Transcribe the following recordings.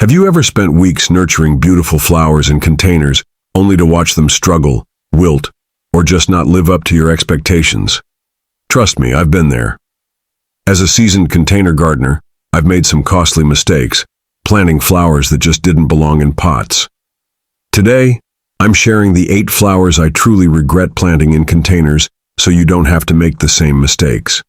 Have you ever spent weeks nurturing beautiful flowers in containers only to watch them struggle, wilt, or just not live up to your expectations? Trust me, I've been there. As a seasoned container gardener, I've made some costly mistakes, planting flowers that just didn't belong in pots. Today, I'm sharing the 8 flowers I truly regret planting in containers so you don't have to make the same mistakes.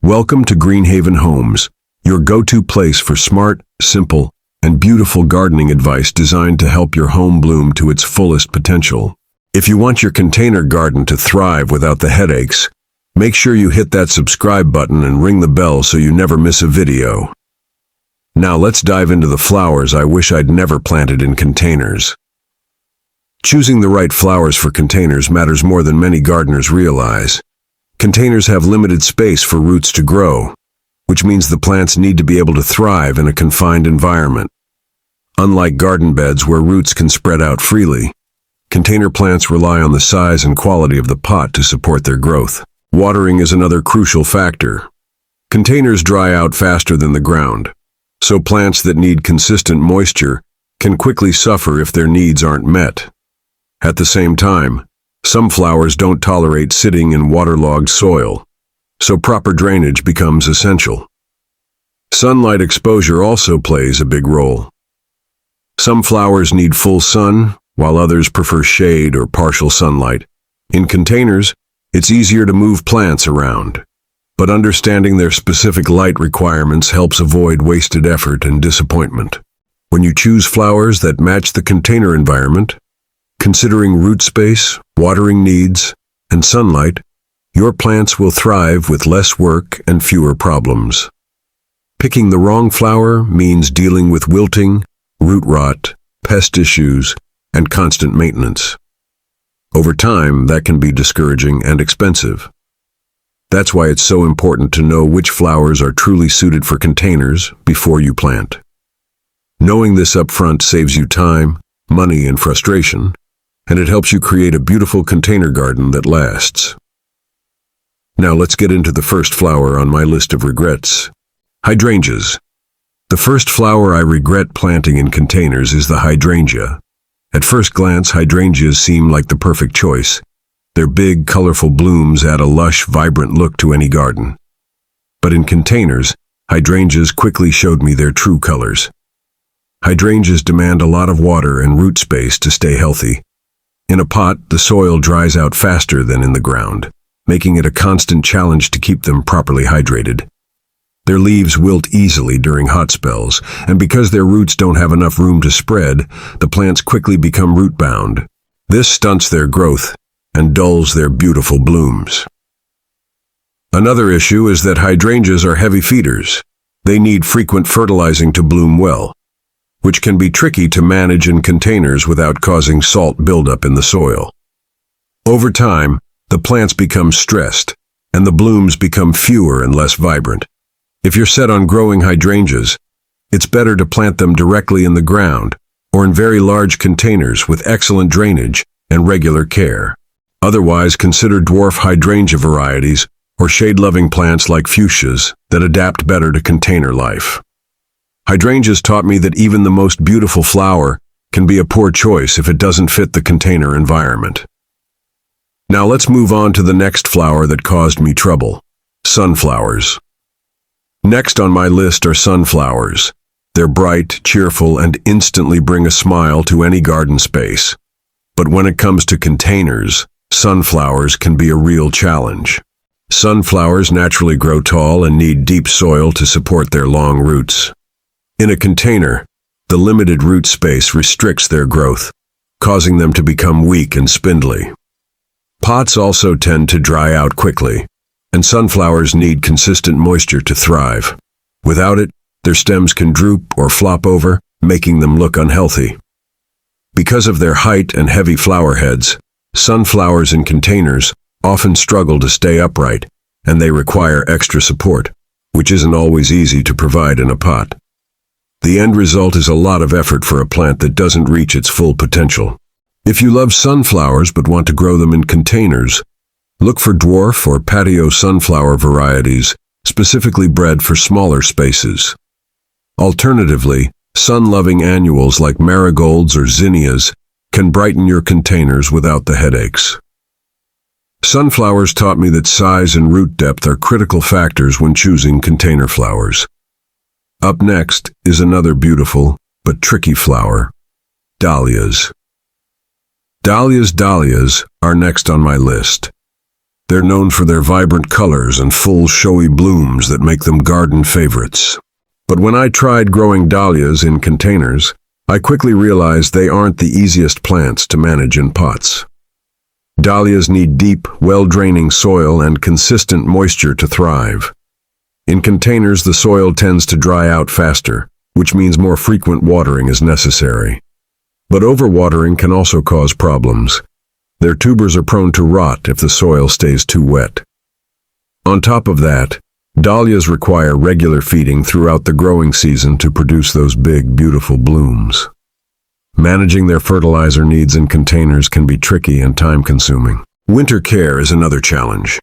Welcome to Greenhaven Homes, your go-to place for smart, simple, and beautiful gardening advice designed to help your home bloom to its fullest potential. If you want your container garden to thrive without the headaches, make sure you hit that subscribe button and ring the bell so you never miss a video. Now let's dive into the flowers I wish I'd never planted in containers. Choosing the right flowers for containers matters more than many gardeners realize. Containers have limited space for roots to grow, which means the plants need to be able to thrive in a confined environment. Unlike garden beds where roots can spread out freely, container plants rely on the size and quality of the pot to support their growth. Watering is another crucial factor. Containers dry out faster than the ground, so plants that need consistent moisture can quickly suffer if their needs aren't met. At the same time, some flowers don't tolerate sitting in waterlogged soil, so proper drainage becomes essential. Sunlight exposure also plays a big role. Some flowers need full sun, while others prefer shade or partial sunlight. In containers, it's easier to move plants around, but understanding their specific light requirements helps avoid wasted effort and disappointment. When you choose flowers that match the container environment, considering root space, watering needs, and sunlight, your plants will thrive with less work and fewer problems. Picking the wrong flower means dealing with wilting, root rot, pest issues, and constant maintenance. Over time, that can be discouraging and expensive. That's why it's so important to know which flowers are truly suited for containers before you plant. Knowing this up front saves you time, money, and frustration, and it helps you create a beautiful container garden that lasts. Now let's get into the first flower on my list of regrets. Hydrangeas. The first flower I regret planting in containers is the hydrangea. At first glance, hydrangeas seem like the perfect choice. Their big, colorful blooms add a lush, vibrant look to any garden. But in containers, hydrangeas quickly showed me their true colors. Hydrangeas demand a lot of water and root space to stay healthy. In a pot, the soil dries out faster than in the ground, making it a constant challenge to keep them properly hydrated. Their leaves wilt easily during hot spells, and because their roots don't have enough room to spread, the plants quickly become root-bound. This stunts their growth and dulls their beautiful blooms. Another issue is that hydrangeas are heavy feeders. They need frequent fertilizing to bloom well, which can be tricky to manage in containers without causing salt buildup in the soil. Over time, the plants become stressed, and the blooms become fewer and less vibrant. If you're set on growing hydrangeas, it's better to plant them directly in the ground or in very large containers with excellent drainage and regular care. Otherwise, consider dwarf hydrangea varieties or shade-loving plants like fuchsias that adapt better to container life. Hydrangeas taught me that even the most beautiful flower can be a poor choice if it doesn't fit the container environment. Now let's move on to the next flower that caused me trouble: sunflowers. Next on my list are sunflowers. They're bright, cheerful, and instantly bring a smile to any garden space. But when it comes to containers, sunflowers can be a real challenge. Sunflowers naturally grow tall and need deep soil to support their long roots. In a container, the limited root space restricts their growth, causing them to become weak and spindly. Pots also tend to dry out quickly, and sunflowers need consistent moisture to thrive. Without it, their stems can droop or flop over, making them look unhealthy. Because of their height and heavy flower heads, sunflowers in containers often struggle to stay upright, and they require extra support, which isn't always easy to provide in a pot. The end result is a lot of effort for a plant that doesn't reach its full potential. If you love sunflowers but want to grow them in containers, look for dwarf or patio sunflower varieties specifically bred for smaller spaces. Alternatively, Sun-loving annuals like marigolds or zinnias can brighten your containers without the headaches. Sunflowers taught me that size and root depth are critical factors when choosing container flowers. Up next is another beautiful but tricky flower, dahlias. Dahlias are next on my list. They're known for their vibrant colors and full, showy blooms that make them garden favorites. But when I tried growing dahlias in containers, I quickly realized they aren't the easiest plants to manage in pots. Dahlias need deep, well-draining soil and consistent moisture to thrive. In containers, the soil tends to dry out faster, which means more frequent watering is necessary. But overwatering can also cause problems. Their tubers are prone to rot if the soil stays too wet. On top of that, dahlias require regular feeding throughout the growing season to produce those big, beautiful blooms. Managing their fertilizer needs in containers can be tricky and time-consuming. Winter care is another challenge.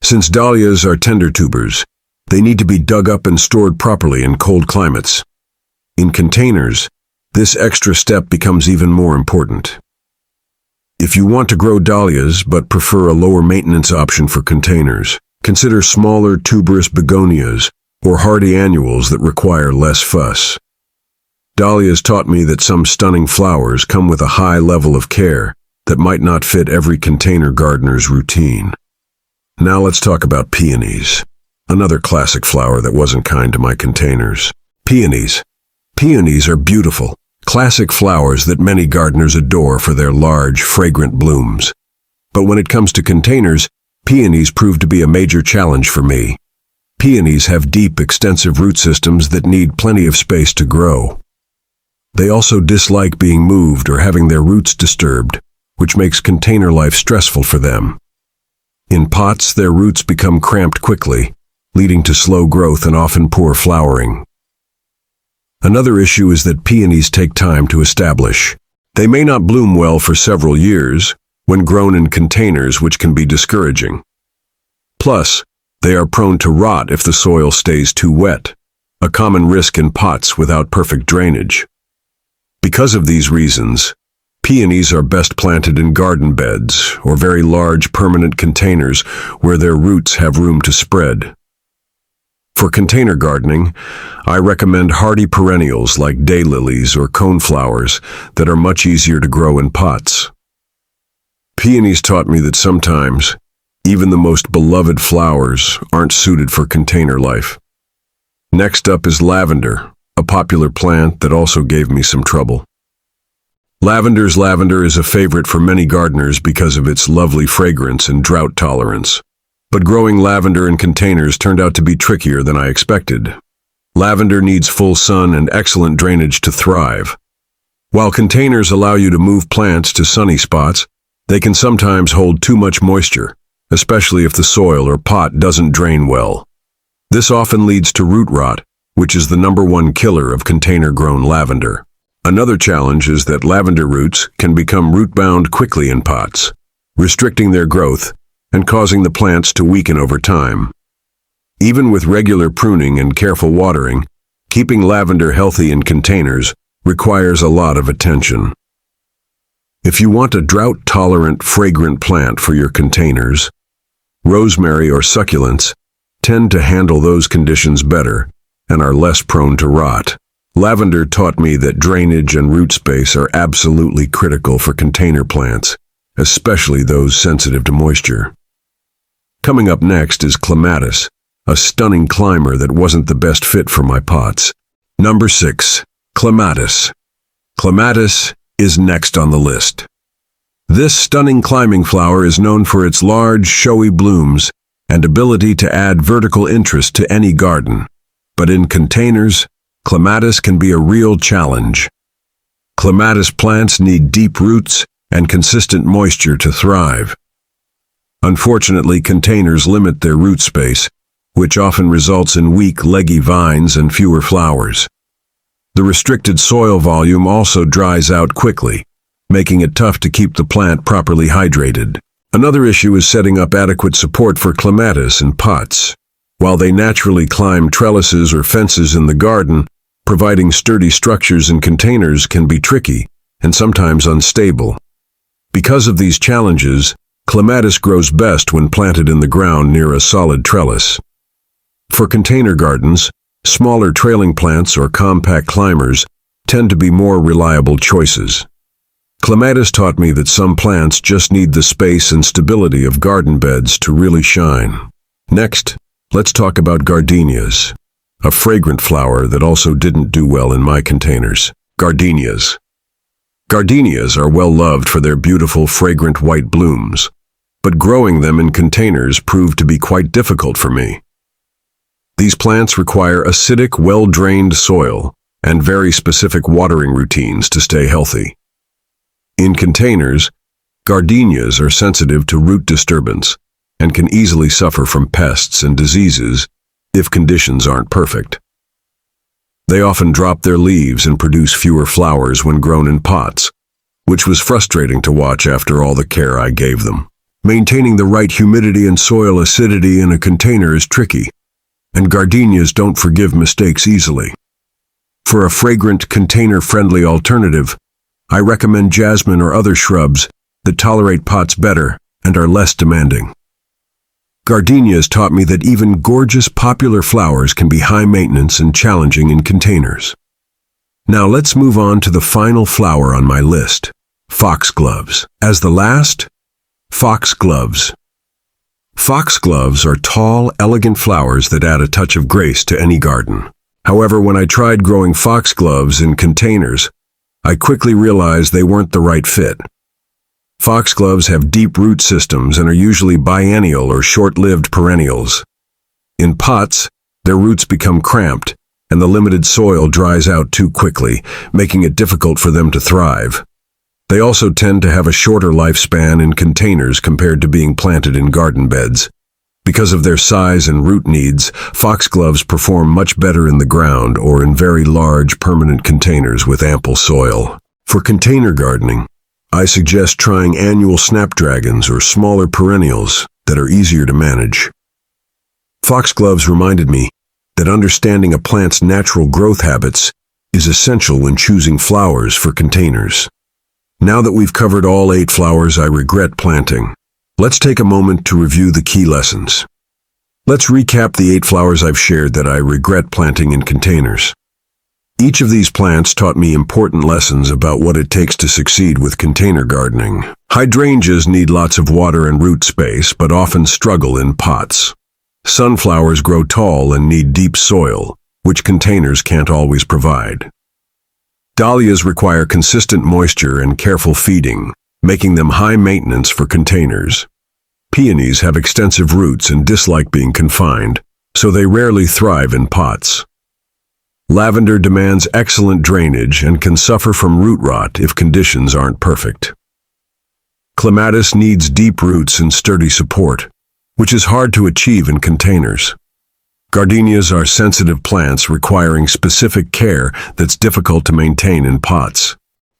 Since dahlias are tender tubers, they need to be dug up and stored properly in cold climates. In containers, this extra step becomes even more important. If you want to grow dahlias but prefer a lower maintenance option for containers, consider smaller tuberous begonias or hardy annuals that require less fuss. Dahlias taught me that some stunning flowers come with a high level of care that might not fit every container gardener's routine. Now let's talk about peonies, another classic flower that wasn't kind to my containers. Peonies. Peonies are beautiful, classic flowers that many gardeners adore for their large, fragrant blooms. But when it comes to containers, peonies prove to be a major challenge for me. Peonies have deep, extensive root systems that need plenty of space to grow. They also dislike being moved or having their roots disturbed, which makes container life stressful for them. In pots, their roots become cramped quickly, leading to slow growth and often poor flowering. Another issue is that peonies take time to establish. They may not bloom well for several years when grown in containers, which can be discouraging. Plus, they are prone to rot if the soil stays too wet, a common risk in pots without perfect drainage. Because of these reasons, peonies are best planted in garden beds or very large permanent containers where their roots have room to spread. For container gardening, I recommend hardy perennials like daylilies or coneflowers that are much easier to grow in pots. Peonies taught me that sometimes, even the most beloved flowers aren't suited for container life. Next up is lavender, a popular plant that also gave me some trouble. Lavender is a favorite for many gardeners because of its lovely fragrance and drought tolerance. But growing lavender in containers turned out to be trickier than I expected. Lavender needs full sun and excellent drainage to thrive. While containers allow you to move plants to sunny spots, they can sometimes hold too much moisture, especially if the soil or pot doesn't drain well. This often leads to root rot, which is the #1 killer of container-grown lavender. Another challenge is that lavender roots can become root-bound quickly in pots, restricting their growth and causing the plants to weaken over time. Even with regular pruning and careful watering, keeping lavender healthy in containers requires a lot of attention. If you want a drought-tolerant, fragrant plant for your containers, rosemary or succulents tend to handle those conditions better and are less prone to rot. Lavender taught me that drainage and root space are absolutely critical for container plants, especially those sensitive to moisture. Coming up next is clematis, a stunning climber that wasn't the best fit for my pots. Number 6. Clematis. Clematis is next on the list. This stunning climbing flower is known for its large, showy blooms and ability to add vertical interest to any garden. But in containers, clematis can be a real challenge. Clematis plants need deep roots and consistent moisture to thrive. Unfortunately, containers limit their root space, which often results in weak, leggy vines and fewer flowers. The restricted soil volume also dries out quickly, making it tough to keep the plant properly hydrated. Another issue is setting up adequate support for clematis in pots. While they naturally climb trellises or fences in the garden, Providing sturdy structures in containers can be tricky and sometimes unstable. Because of these challenges, clematis grows best when planted in the ground near a solid trellis. For container gardens, smaller trailing plants or compact climbers tend to be more reliable choices. Clematis taught me that some plants just need the space and stability of garden beds to really shine. Next, let's talk about gardenias, a fragrant flower that also didn't do well in my containers. Gardenias. Gardenias are well loved for their beautiful, fragrant white blooms, but growing them in containers proved to be quite difficult for me. These plants require acidic, well-drained soil and very specific watering routines to stay healthy. In containers, gardenias are sensitive to root disturbance and can easily suffer from pests and diseases if conditions aren't perfect. They often drop their leaves and produce fewer flowers when grown in pots, which was frustrating to watch after all the care I gave them. Maintaining the right humidity and soil acidity in a container is tricky, and gardenias don't forgive mistakes easily. For a fragrant, container-friendly alternative, I recommend jasmine or other shrubs that tolerate pots better and are less demanding. Gardenias taught me that even gorgeous, popular flowers can be high maintenance and challenging in containers. Now let's move on to the final flower on my list, foxgloves. As the last, foxgloves. Foxgloves are tall, elegant flowers that add a touch of grace to any garden. However, when I tried growing foxgloves in containers, I quickly realized they weren't the right fit. Foxgloves have deep root systems and are usually biennial or short-lived perennials. In pots, their roots become cramped, and the limited soil dries out too quickly, making it difficult for them to thrive. They also tend to have a shorter lifespan in containers compared to being planted in garden beds. Because of their size and root needs, foxgloves perform much better in the ground or in very large, permanent containers with ample soil. For container gardening, I suggest trying annual snapdragons or smaller perennials that are easier to manage. Foxgloves reminded me that understanding a plant's natural growth habits is essential when choosing flowers for containers. Now that we've covered all 8 flowers I regret planting, let's take a moment to review the key lessons. Let's recap the 8 flowers I've shared that I regret planting in containers. Each of these plants taught me important lessons about what it takes to succeed with container gardening. Hydrangeas need lots of water and root space, but often struggle in pots. Sunflowers grow tall and need deep soil, which containers can't always provide. Dahlias require consistent moisture and careful feeding, making them high maintenance for containers. Peonies have extensive roots and dislike being confined, so they rarely thrive in pots. Lavender demands excellent drainage and can suffer from root rot if conditions aren't perfect. Clematis needs deep roots and sturdy support, which is hard to achieve in containers. Gardenias are sensitive plants requiring specific care that's difficult to maintain in pots.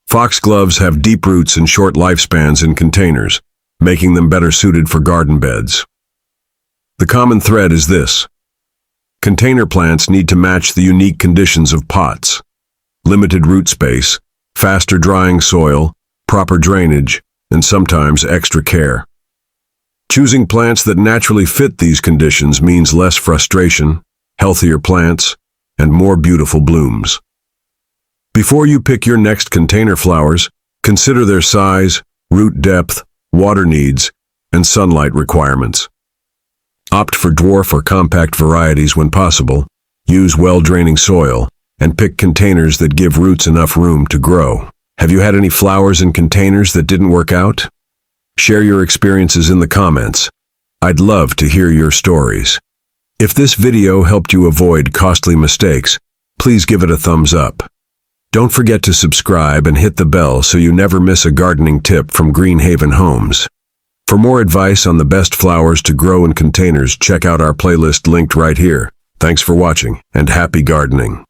Foxgloves have deep roots and short lifespans in containers, making them better suited for garden beds. The common thread is this: container plants need to match the unique conditions of pots. Limited root space, faster drying soil, proper drainage, and sometimes extra care. Choosing plants that naturally fit these conditions means less frustration, healthier plants, and more beautiful blooms. Before you pick your next container flowers, consider their size, root depth, water needs, and sunlight requirements. Opt for dwarf or compact varieties when possible, use well-draining soil, and pick containers that give roots enough room to grow. Have you had any flowers in containers that didn't work out? Share your experiences in the comments. I'd love to hear your stories. If this video helped you avoid costly mistakes, please give it a thumbs up. Don't forget to subscribe and hit the bell so you never miss a gardening tip from Greenhaven Homes. For more advice on the best flowers to grow in containers, check out our playlist linked right here. Thanks for watching, and happy gardening.